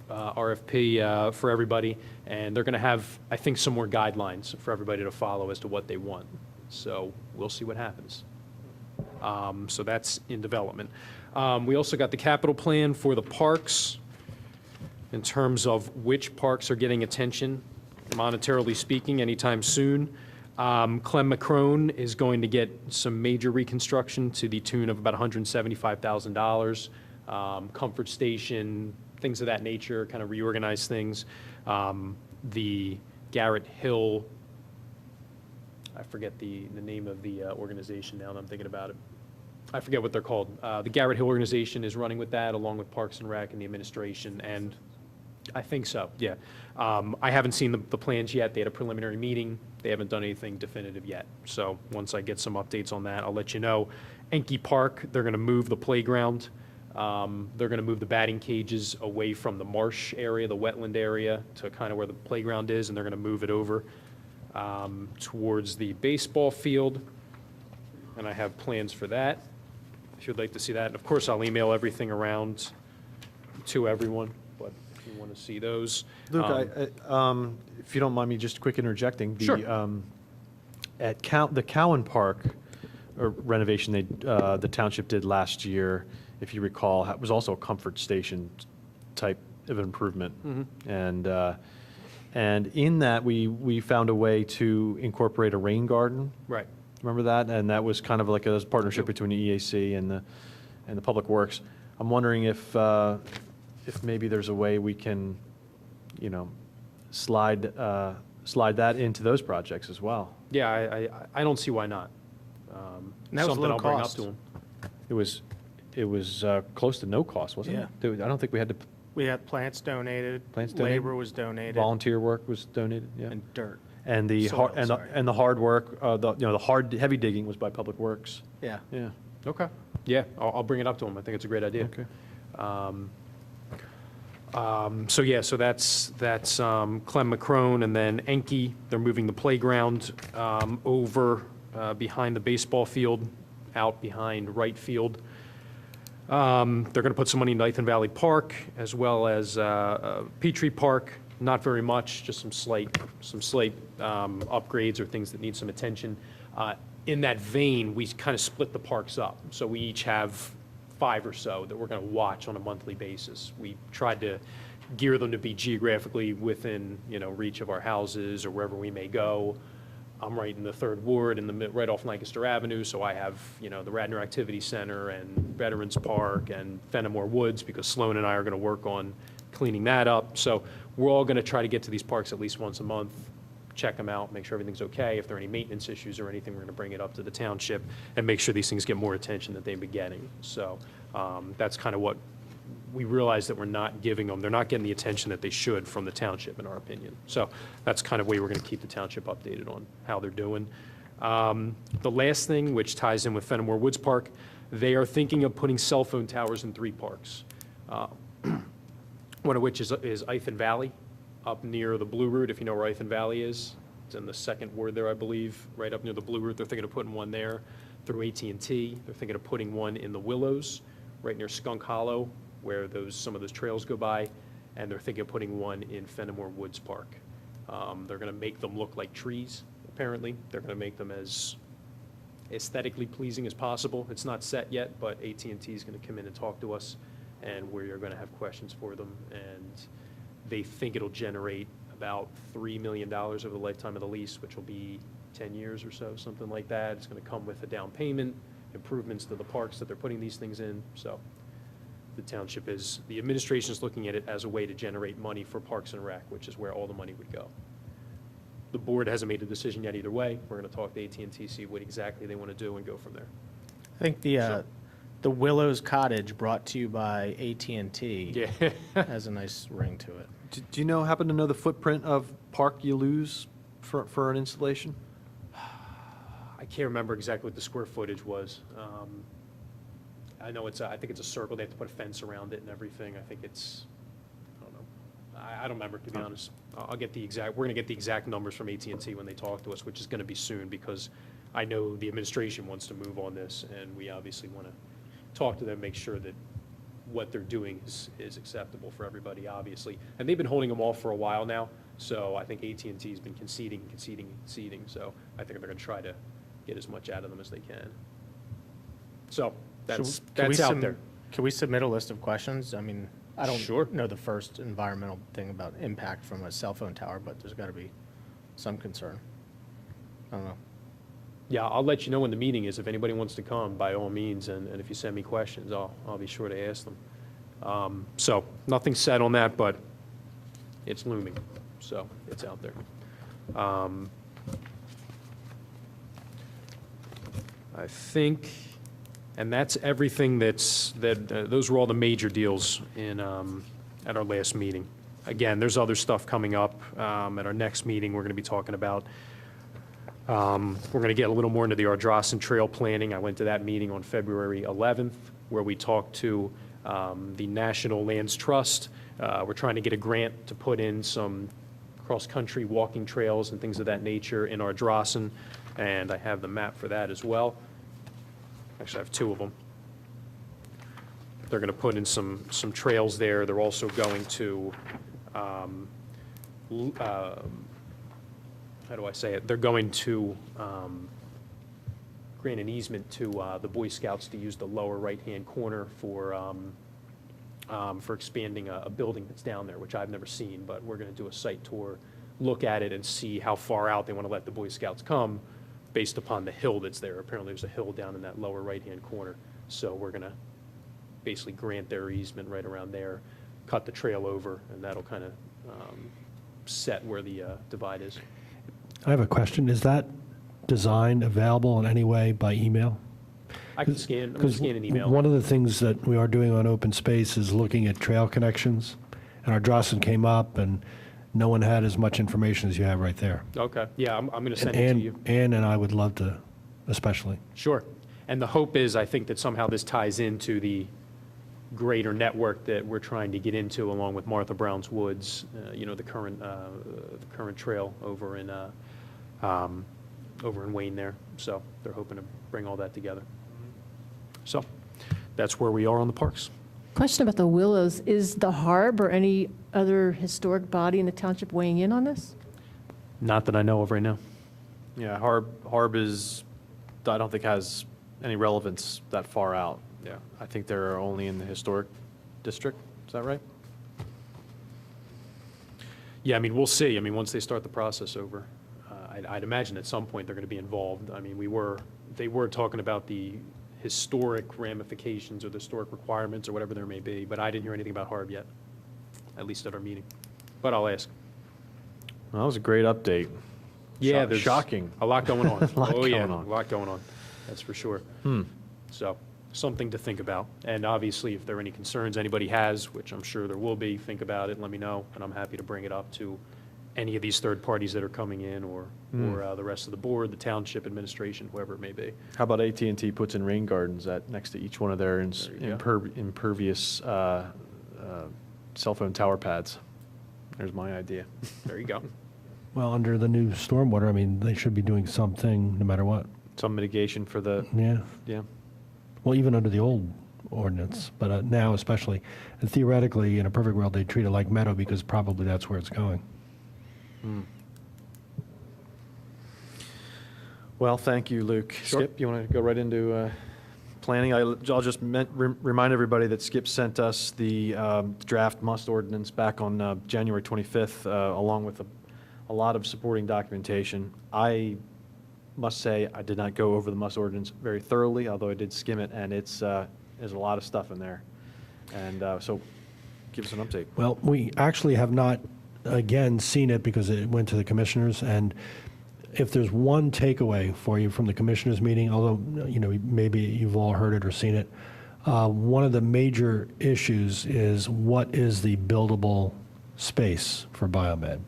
RFP for everybody, and they're going to have, I think, some more guidelines for everybody to follow as to what they want. So we'll see what happens. So that's in development. We also got the capital plan for the parks in terms of which parks are getting attention, monetarily speaking, anytime soon. Clem Macrone is going to get some major reconstruction to the tune of about $175,000. Comfort Station, things of that nature, kind of reorganize things. The Garrett Hill, I forget the name of the organization now that I'm thinking about it. I forget what they're called. The Garrett Hill organization is running with that, along with Parks and Rec and the administration, and I think so, yeah. I haven't seen the plans yet. They had a preliminary meeting. They haven't done anything definitive yet. So once I get some updates on that, I'll let you know. Enke Park, they're going to move the playground. They're going to move the batting cages away from the marsh area, the wetland area, to kind of where the playground is, and they're going to move it over towards the baseball field. And I have plans for that, if you'd like to see that. And of course, I'll email everything around to everyone, but if you want to see those. Luke, if you don't mind me just quick interjecting, Sure. At the Cowan Park renovation the township did last year, if you recall, was also a comfort station type of improvement. Mm-hmm. And in that, we found a way to incorporate a rain garden. Right. Remember that? And that was kind of like a partnership between the EAC and the Public Works. I'm wondering if maybe there's a way we can, slide that into those projects as well. Yeah, I don't see why not. And that was Something low I'll bring up cost. to them. It was close to no cost, wasn't it? I don't think we had to. We had plants donated. Plants donated? Labor was donated. Volunteer work was donated. Yeah. And dirt. And the Soil, the hard work, the heavy digging was by Public Works. Yeah. Yeah. Okay. Yeah, I'll bring it up to them. I think it's a great idea. Okay. So that's Clem Macrone, and then Enke, they're moving the playground over behind the baseball field, out behind right field. They're going to put some money in Nathan Valley Park, as well as Petrie Park. Not very much, just some slight upgrades or things that need some attention. In that vein, we kind of split the parks up. So we each have 5 or so that we're going to watch on a monthly basis. We tried to gear them to be geographically within, reach of our houses or wherever we may go. I'm right in the 3rd Ward, right off Lancaster Avenue, so I have, the Radnor Activity Center and Veterans Park and Fenimore Woods, because Sloan and I are going to work on cleaning that up. So we're all going to try to get to these parks at least once a month, check them out, make sure everything's okay. If there are any maintenance issues or anything, we're going to bring it up to the township and make sure these things get more attention that they've been getting. So that's kind of what we realize that we're not giving them, they're not getting the attention that they should from the township, in our opinion. So that's kind of way we're going to keep the township updated on how they're doing. The last thing, which ties in with Fenimore Woods Park, they are thinking of putting cell phone towers in 3 parks. One of which is Ithan Valley, up near the Blue Route, if you know where Ithan Valley is. It's in the 2nd ward there, I believe, right up near the Blue Route. They're thinking of putting one there through AT&T. They're thinking of putting one in the Willows, right near Skunk Hollow, where some of those trails go by. And they're thinking of putting one in Fenimore Woods Park. They're going to make them look like trees, apparently. They're going to make them as aesthetically pleasing as possible. It's not set yet, but AT&T is going to come in and talk to us, and we are going to have questions for them. And they think it'll generate about $3 million over the lifetime of the lease, which will be 10 years or so, something like that. It's going to come with a down payment, improvements to the parks that they're putting these things in. So the township the administration is looking at it as a way to generate money for Parks and Rec, which is where all the money would go. The board hasn't made a decision yet either way. We're going to talk to AT&T, see what exactly they want to do, and go from there. I think the Willows Cottage, brought to you by AT&T, Yeah. has a nice ring to it. Do you happen to know the footprint of park you lose for an installation? I can't remember exactly what the square footage was. I know I think it's a circle. They have to put a fence around it and everything. I think I don't know. I don't remember, to be honest. We're going to get the exact numbers from AT&T when they talk to us, which is going to be soon, because I know the administration wants to move on this, and we obviously want to talk to them, make sure that what they're doing is acceptable for everybody, obviously. And they've been holding them off for a while now, so I think AT&T has been conceding. So I think they're going to try to get as much out of them as they can. So that's out there. Can we submit a list of questions? I mean, I don't Sure. know the first environmental thing about impact from a cell phone tower, but there's got to be some concern. I don't know. Yeah, I'll let you know when the meeting is. If anybody wants to come, by all means, and if you send me questions, I'll be sure to ask them. So nothing set on that, but it's looming, so it's out there. I think, and that's everything those were all the major deals at our last meeting. Again, there's other stuff coming up. At our next meeting, we're going to be talking about, we're going to get a little more into the Ardrossan Trail planning. I went to that meeting on February 11th, where we talked to the National Lands Trust. We're trying to get a grant to put in some cross-country walking trails and things of that nature in Ardrossan, and I have the map for that as well. Actually, I have 2 of them. They're going to put in some trails there. They're also going to, how do I say it? They're going to grant an easement to the Boy Scouts to use the lower right-hand corner for expanding a building that's down there, which I've never seen, but we're going to do a site tour, look at it, and see how far out they want to let the Boy Scouts come based upon the hill that's there. Apparently, there's a hill down in that lower right-hand corner, so we're going to basically grant their easement right around there, cut the trail over, and that'll kind of set where the divide is. I have a question. Is that design available in any way by email? I can scan an email. One of the things that we are doing on open space is looking at trail connections, and Ardrossan came up, and no one had as much information as you have right there. Okay, yeah, I'm going to send it to you. Ann and I would love to, especially. Sure. And the hope is, I think that somehow this ties into the greater network that we're trying to get into, along with Martha Brown's Woods, the current trail over in Wayne there. So they're hoping to bring all that together. So that's where we are on the parks. Question about the Willows. Is the Harb or any other historic body in the township weighing in on this? Not that I know of right now. Yeah, Harb is, I don't think has any relevance that far out. Yeah, I think they're only in the historic district. Is that right? Yeah, I mean, we'll see. I mean, once they start the process over, I'd imagine at some point they're going to be involved. I mean, they were talking about the historic ramifications or the historic requirements or whatever there may be, but I didn't hear anything about Harb yet, at least at our meeting. But I'll ask. Well, that was a great update. Yeah, there's shocking. a lot going on. A lot oh, yeah, going on. a lot going on. That's for sure. So something to think about. And obviously, if there are any concerns anybody has, which I'm sure there will be, think about it, let me know, and I'm happy to bring it up to any of these third parties that are coming in, or the rest of the board, the township administration, whoever it may be. How about AT&T puts in rain gardens next to each one of their There you go. impervious cell phone tower pads? There's my idea. There you go. Well, under the new stormwater, I mean, they should be doing something no matter what. Some mitigation for the, Yeah. Well, even under the old ordinance, but now especially. And theoretically, in a perfect world, they'd treat it like meadow because probably that's where it's going. Well, thank you, Luke. Sure. Skip, you want to go right into planning? I'll just remind everybody that Skip sent us the draft must ordinance back on January 25th, along with a lot of supporting documentation. I must say I did not go over the must ordinance very thoroughly, although I did skim it, and there's a lot of stuff in there. And so give us an update. Well, we actually have not, again, seen it because it went to the commissioners. And if there's one takeaway for you from the commissioners meeting, although, maybe you've all heard it or seen it, one of the major issues is what is the buildable space for biomed.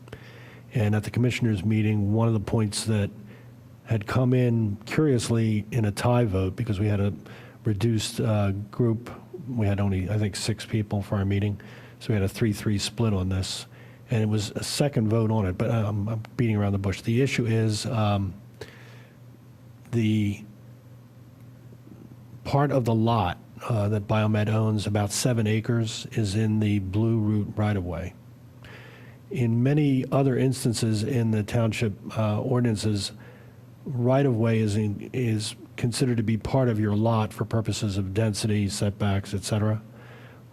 And at the commissioners meeting, one of the points that had come in curiously in a tie vote, because we had a reduced group, we had only, I think, 6 people for our meeting, so we had a 3-3 split on this, and it was a second vote on it, but I'm beating around the bush. The issue is the part of the lot that Biomed owns, about 7 acres, is in the Blue Route right-of-way. In many other instances in the township ordinances, right-of-way is considered to be part of your lot for purposes of density, setbacks, et cetera.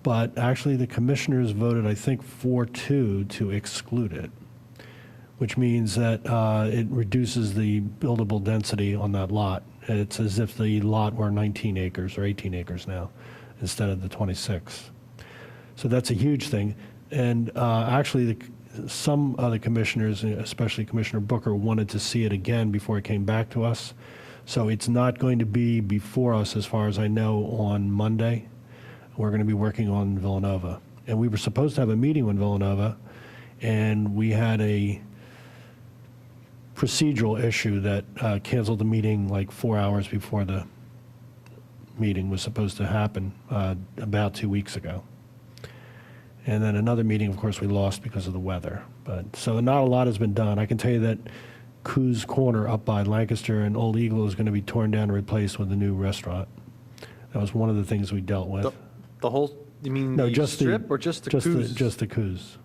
But actually, the commissioners voted, I think, 4-2 to exclude it, which means that it reduces the buildable density on that lot. It's as if the lot were 19 acres or 18 acres now, instead of the 26. So that's a huge thing. And actually, some of the commissioners, especially Commissioner Booker, wanted to see it again before it came back to us. So it's not going to be before us, as far as I know, on Monday. We're going to be working on Villanova. And we were supposed to have a meeting on Villanova, and we had a procedural issue that canceled the meeting like 4 hours before the meeting was supposed to happen about 2 weeks ago. And then another meeting, of course, we lost because of the weather. But so not a lot has been done. I can tell you that Coos Corner up by Lancaster and Old Eagle is going to be torn down and replaced with a new restaurant. That was one of the things we dealt with. The whole, you mean No, the just strip or just the Coos? Just the Coos.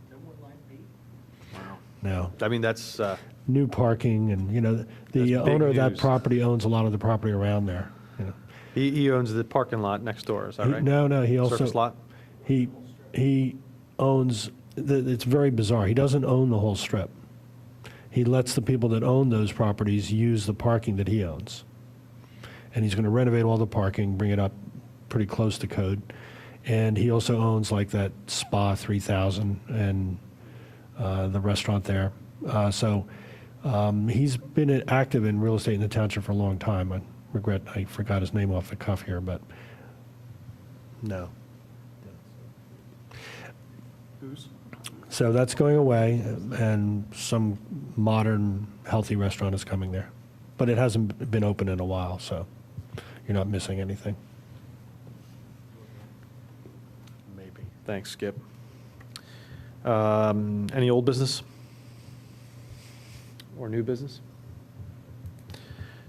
Wow. No. I mean, that's, New parking, and, the That's big owner of that news. property owns a lot of the property around there. he owns the parking lot next door, is that right? No, he also. Surface lot? He owns, it's very bizarre. He doesn't own the whole strip. He lets the people that own those properties use the parking that he owns. And he's going to renovate all the parking, bring it up pretty close to code. And he also owns like that Spa 3000 and the restaurant there. So he's been active in real estate in the township for a long time. I regret I forgot his name off the cuff here, but no. So that's going away, and some modern, healthy restaurant is coming there. But it hasn't been open in a while, so you're not missing anything. Maybe. Thanks, Skip. Any old business? Or new business?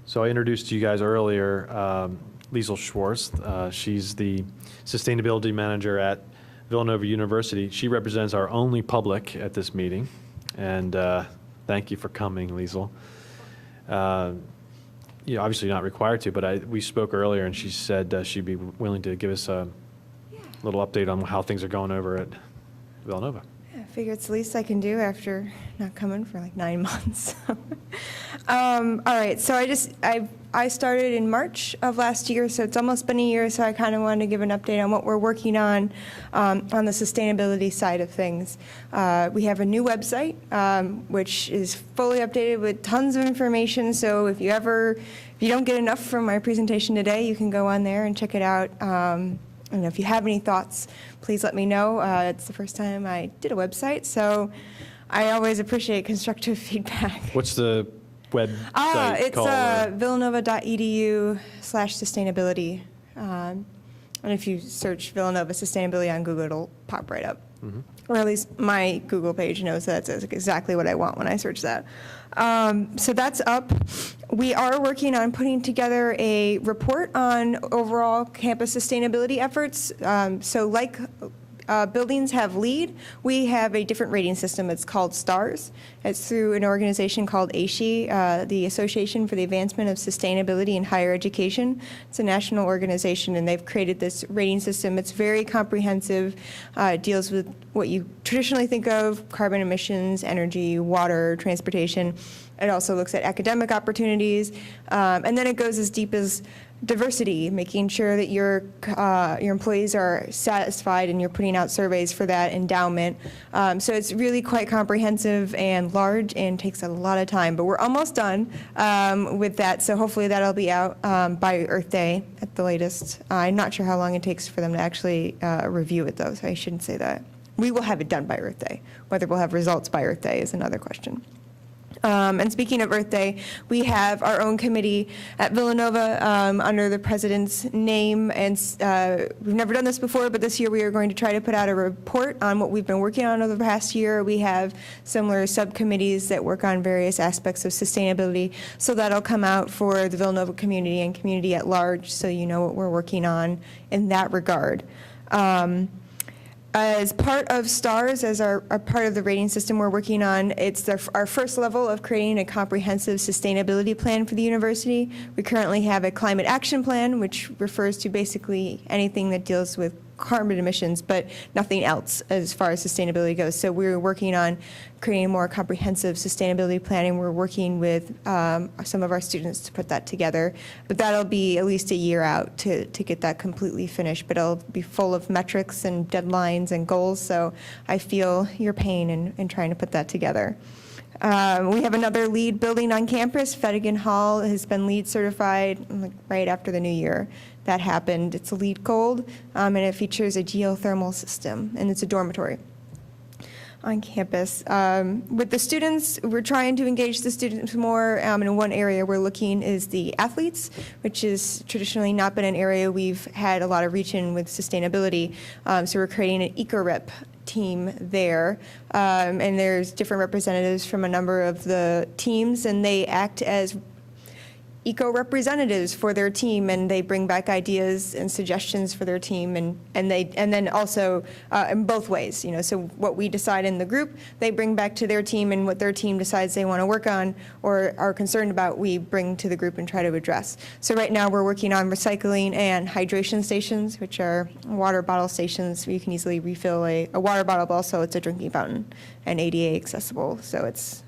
So I introduced to you guys earlier Liesl Schwartz. She's the sustainability manager at Villanova University. She represents our only public at this meeting, and thank you for coming, Liesl. You're obviously not required to, but we spoke earlier, and she said she'd be willing to give us a little update on how things are going over at Villanova. Yeah, figure it's the least I can do after not coming for like 9 months. All right, so I started in March of last year, so it's almost been a year, so I kind of wanted to give an update on what we're working on the sustainability side of things. We have a new website, which is fully updated with tons of information, so if you don't get enough from my presentation today, you can go on there and check it out. And if you have any thoughts, please let me know. It's the first time I did a website, so I always appreciate constructive feedback. What's the website It's called? villanova.edu/sustainability. And if you search Villanova Sustainability on Google, it'll pop right up. Or at least my Google page knows that's exactly what I want when I search that. So that's up. We are working on putting together a report on overall campus sustainability efforts. So like buildings have LEED, we have a different rating system. It's called STARS. It's through an organization called ASHE, the Association for the Advancement of Sustainability in Higher Education. It's a national organization, and they've created this rating system. It's very comprehensive. It deals with what you traditionally think of: carbon emissions, energy, water, transportation. It also looks at academic opportunities, and then it goes as deep as diversity, making sure that your employees are satisfied, and you're putting out surveys for that endowment. So it's really quite comprehensive and large and takes a lot of time, but we're almost done with that. So hopefully that'll be out by Earth Day at the latest. I'm not sure how long it takes for them to actually review it, though, so I shouldn't say that. We will have it done by Earth Day. Whether we'll have results by Earth Day is another question. And speaking of Earth Day, we have our own committee at Villanova under the president's name, and we've never done this before, but this year we are going to try to put out a report on what we've been working on over the past year. We have similar subcommittees that work on various aspects of sustainability, so that'll come out for the Villanova community and community at large, so you know what we're working on in that regard. As part of STARS, as our part of the rating system we're working on, it's our first level of creating a comprehensive sustainability plan for the university. We currently have a climate action plan, which refers to basically anything that deals with carbon emissions, but nothing else as far as sustainability goes. So we're working on creating a more comprehensive sustainability planning. We're working with some of our students to put that together, but that'll be at least a year out to get that completely finished, but it'll be full of metrics and deadlines and goals, so I feel your pain in trying to put that together. We have another LEED building on campus. Fedigan Hall has been LEED certified right after the new year. That happened. It's a LEED Gold, and it features a geothermal system, and it's a dormitory on campus. With the students, we're trying to engage the students more. In one area we're looking is the athletes, which has traditionally not been an area we've had a lot of reach in with sustainability. So we're creating an eco-rep team there, and there's different representatives from a number of the teams, and they act as eco-representatives for their team, and they bring back ideas and suggestions for their team, and then also in both ways, so what we decide in the group, they bring back to their team, and what their team decides they want to work on or are concerned about, we bring to the group and try to address. So right now we're working on recycling and hydration stations, which are water bottle stations where you can easily refill a water bottle, but also it's a drinking fountain and ADA accessible, so it's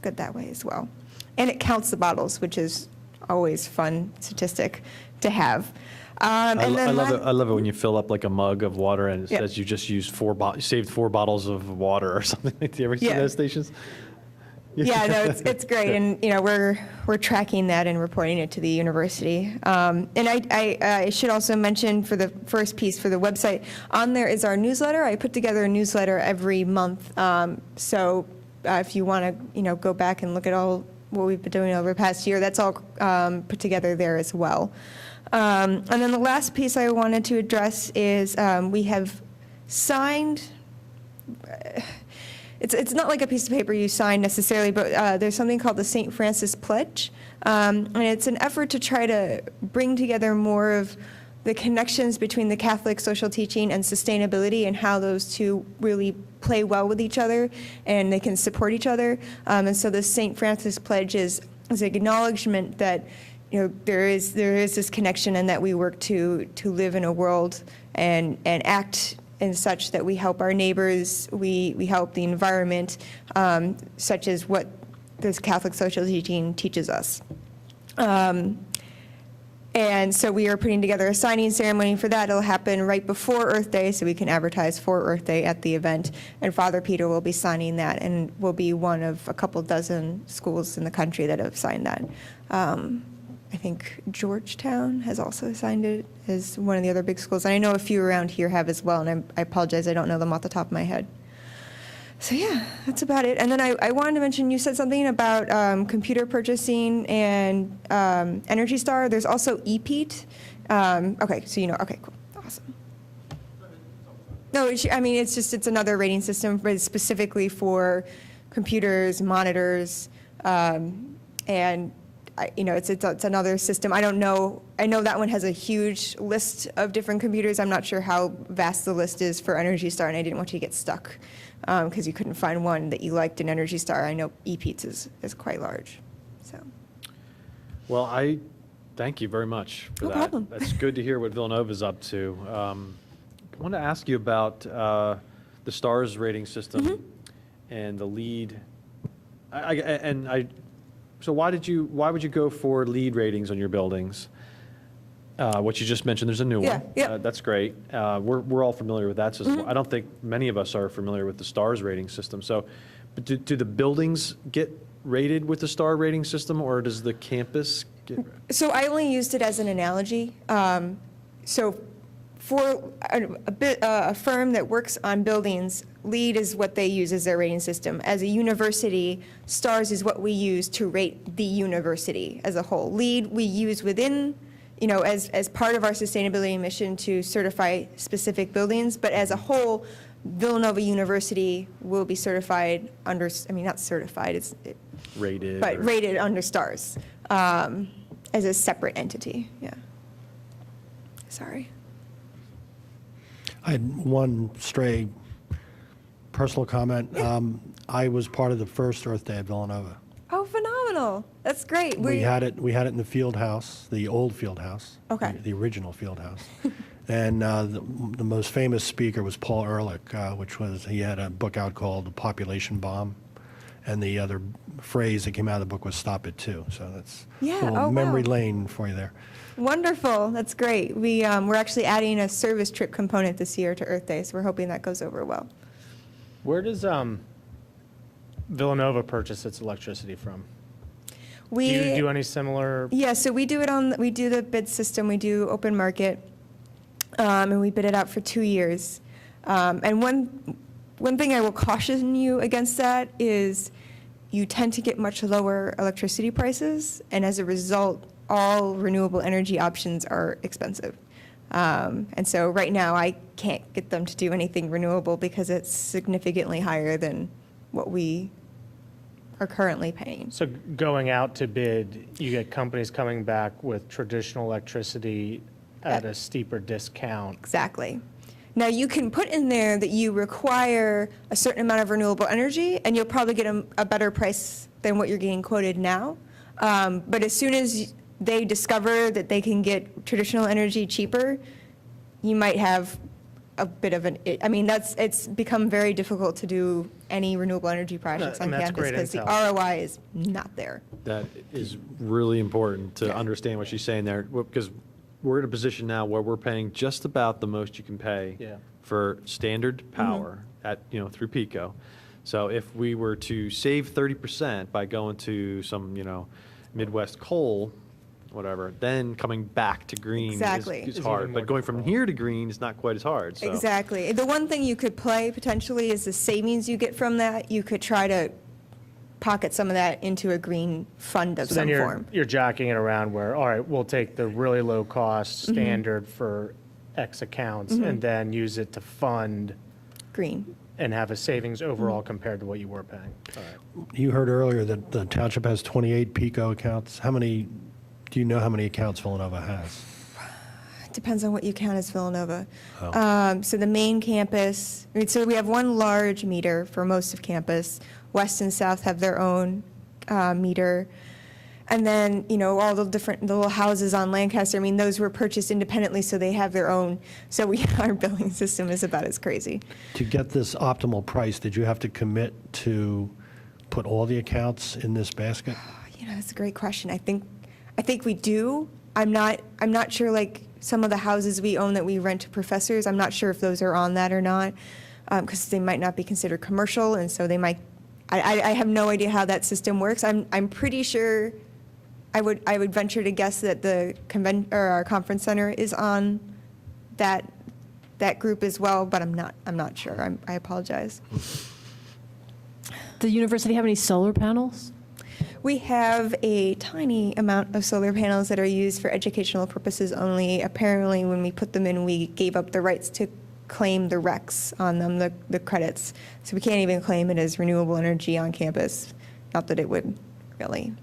good that way as well. And it counts the bottles, which is always fun statistic to have. I love it when you fill up like a mug of water and it says you just used saved 4 bottles of water or something like that. You ever see those stations? Yeah, no, it's great, and we're tracking that and reporting it to the university. And I should also mention for the first piece for the website, on there is our newsletter. I put together a newsletter every month, so if you want to go back and look at all what we've been doing over the past year, that's all put together there as well. And then the last piece I wanted to address is we have signed, it's not like a piece of paper you sign necessarily, but there's something called the St. Francis Pledge, and it's an effort to try to bring together more of the connections between the Catholic social teaching and sustainability, and how those two really play well with each other and they can support each other. And so the St. Francis Pledge is an acknowledgement that there is this connection, and that we work to live in a world and act and such that we help our neighbors, we help the environment, such as what this Catholic social teaching teaches us. And so we are putting together a signing ceremony for that. It'll happen right before Earth Day, so we can advertise for Earth Day at the event. And Father Peter will be signing that, and will be one of a couple dozen schools in the country that have signed that. I think Georgetown has also signed it as one of the other big schools. And I know a few around here have as well, and I apologize, I don't know them off the top of my head. So yeah, that's about it. And then I wanted to mention, you said something about computer purchasing and Energy Star. There's also ePeat. Okay, so you know, okay, cool, awesome. No, it's another rating system, but it's specifically for computers, monitors, and it's another system. I don't know. I know that one has a huge list of different computers. I'm not sure how vast the list is for Energy Star, and I didn't want you to get stuck because you couldn't find one that you liked in Energy Star. I know ePeats is quite large. So. Well, I thank you very much for No that. problem. That's good to hear what Villanova's up to. I want to ask you about the STARS rating system and the LEED. So why would you go for LEED ratings on your buildings? What you just mentioned, there's a new one. Yeah. That's great. We're all familiar with that system. I don't think many of us are familiar with the STARS rating system. So, but do the buildings get rated with the STAR rating system, or does the campus get? So I only used it as an analogy. So for a firm that works on buildings, LEED is what they use as their rating system. As a university, STARS is what we use to rate the university as a whole. LEED we use within, as part of our sustainability mission to certify specific buildings, but as a whole, Villanova University will be certified under, not certified, Rated. but rated under STARS as a separate entity, yeah. Sorry. I had one stray personal comment. I was part of the first Earth Day at Villanova. Oh, phenomenal. That's great. We had it in the field house, the old field house. Okay. The original field house. And the most famous speaker was Paul Ehrlich, he had a book out called The Population Bomb. And the other phrase that came out of the book was "Stop It Too." So that's a little memory lane for you there. Wonderful. That's great. We're actually adding a service trip component this year to Earth Day, so we're hoping that goes over well. Where does Villanova purchase its electricity from? Do you do any similar? Yeah, so we do the bid system, we do open market, and we bid it out for 2 years. And one thing I will caution you against that is you tend to get much lower electricity prices, and as a result, all renewable energy options are expensive. And so right now, I can't get them to do anything renewable because it's significantly higher than what we are currently paying. So going out to bid, you get companies coming back with traditional electricity at a steeper discount. Exactly. Now, you can put in there that you require a certain amount of renewable energy, and you'll probably get a better price than what you're getting quoted now. But as soon as they discover that they can get traditional energy cheaper, you might have a bit of it's become very difficult to do any renewable energy projects on campus because the ROI is not there. That is really important to understand what she's saying there, because we're in a position now where we're paying just about the most you can pay for standard power through PICO. So if we were to save 30% by going to some, Midwest coal, whatever, then coming back to green is hard. But going from here to green is not quite as hard. So. Exactly. The one thing you could play potentially is the savings you get from that. You could try to pocket some of that into a green fund of some form. You're jockeying it around where, all right, we'll take the really low cost standard for X accounts and then use it to fund green and have a savings overall compared to what you were paying. All right. You heard earlier that the township has 28 PICO accounts. Do you know how many accounts Villanova has? It depends on what you count as Villanova. Oh. So the main campus, so we have one large meter for most of campus. West and South have their own meter. And then, all the little houses on Lancaster, I mean, those were purchased independently, so they have their own. So our billing system is about as crazy. To get this optimal price, did you have to commit to put all the accounts in this basket? That's a great question. I think we do. I'm not sure, like, some of the houses we own that we rent to professors, I'm not sure if those are on that or not, because they might not be considered commercial, and so they might, I have no idea how that system works. I'm pretty sure, I would venture to guess that the our conference center is on that group as well, but I'm not sure. I apologize. The university have any solar panels? We have a tiny amount of solar panels that are used for educational purposes only. Apparently, when we put them in, we gave up the rights to claim the recs on them, the credits. So we can't even claim it as renewable energy on campus. Not that it would really.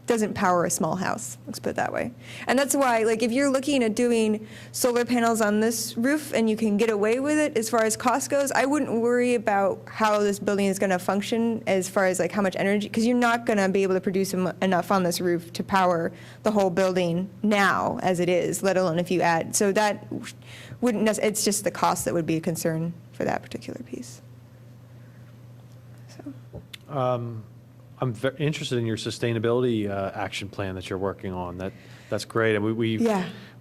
Doesn't power a small house, let's put it that way. And that's why, like, if you're looking at doing solar panels on this roof and you can get away with it as far as cost goes, I wouldn't worry about how this building is going to function as far as like how much energy, because you're not going to be able to produce enough on this roof to power the whole building now as it is, let alone if you add. So that wouldn't it's just the cost that would be a concern for that particular piece. So. I'm interested in your sustainability action plan that you're working on. That's great. And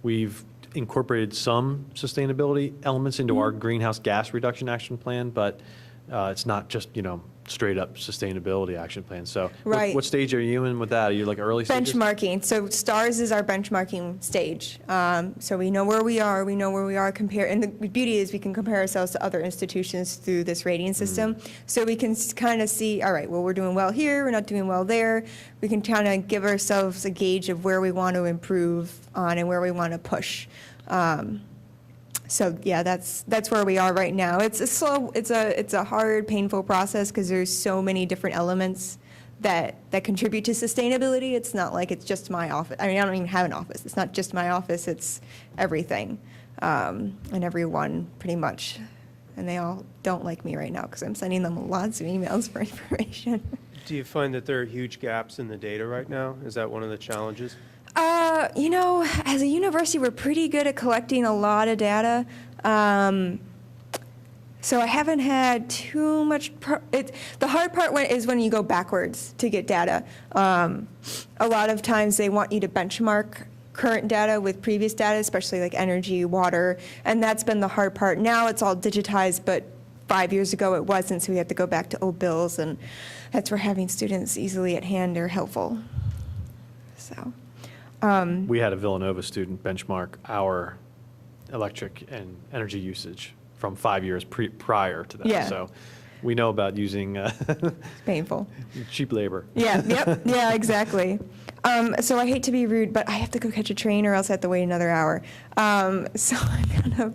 we've incorporated some sustainability elements into our greenhouse gas reduction action plan, but it's not just, straight up sustainability action plan. So Right. what stage are you in with that? Are you like early stages? Benchmarking. So STARS is our benchmarking stage. So we know where we are. We know where we are compared. And the beauty is we can compare ourselves to other institutions through this rating system. So we can kind of see, all right, well, we're doing well here. We're not doing well there. We can kind of give ourselves a gauge of where we want to improve on and where we want to push. So yeah, that's where we are right now. It's a hard, painful process because there's so many different elements that contribute to sustainability. It's not like it's just my office. I mean, I don't even have an office. It's not just my office. It's everything, and everyone pretty much. And they all don't like me right now because I'm sending them lots of emails for information. Do you find that there are huge gaps in the data right now? Is that one of the challenges? As a university, we're pretty good at collecting a lot of data. So I haven't had too much. The hard part is when you go backwards to get data. A lot of times they want you to benchmark current data with previous data, especially like energy, water, and that's been the hard part. Now it's all digitized, but 5 years ago it wasn't, so we had to go back to old bills, and that's where having students easily at hand are helpful. So. We had a Villanova student benchmark our electric and energy usage from 5 years prior to that. Yeah. So we know about using It's painful. cheap labor. Yeah, yep, yeah, exactly. So I hate to be rude, but I have to go catch a train or else I have to wait another hour. So I'm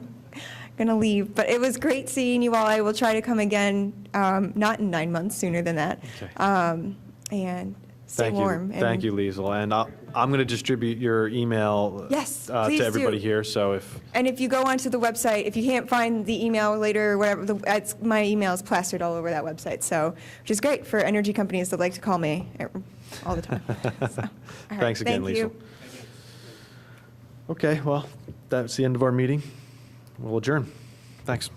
gonna leave. But it was great seeing you all. I will try to come again, not in 9 months, sooner than that. Okay. And stay warm. Thank you, Liesl. And I'm going to distribute your email Yes, to please everybody do. here. So if And if you go onto the website, if you can't find the email later or whatever, my email is plastered all over that website. So, which is great for energy companies that like to call me all the time. So, all right, thanks again, thank Liesl. you. Okay, well, that's the end of our meeting. We'll adjourn. Thanks.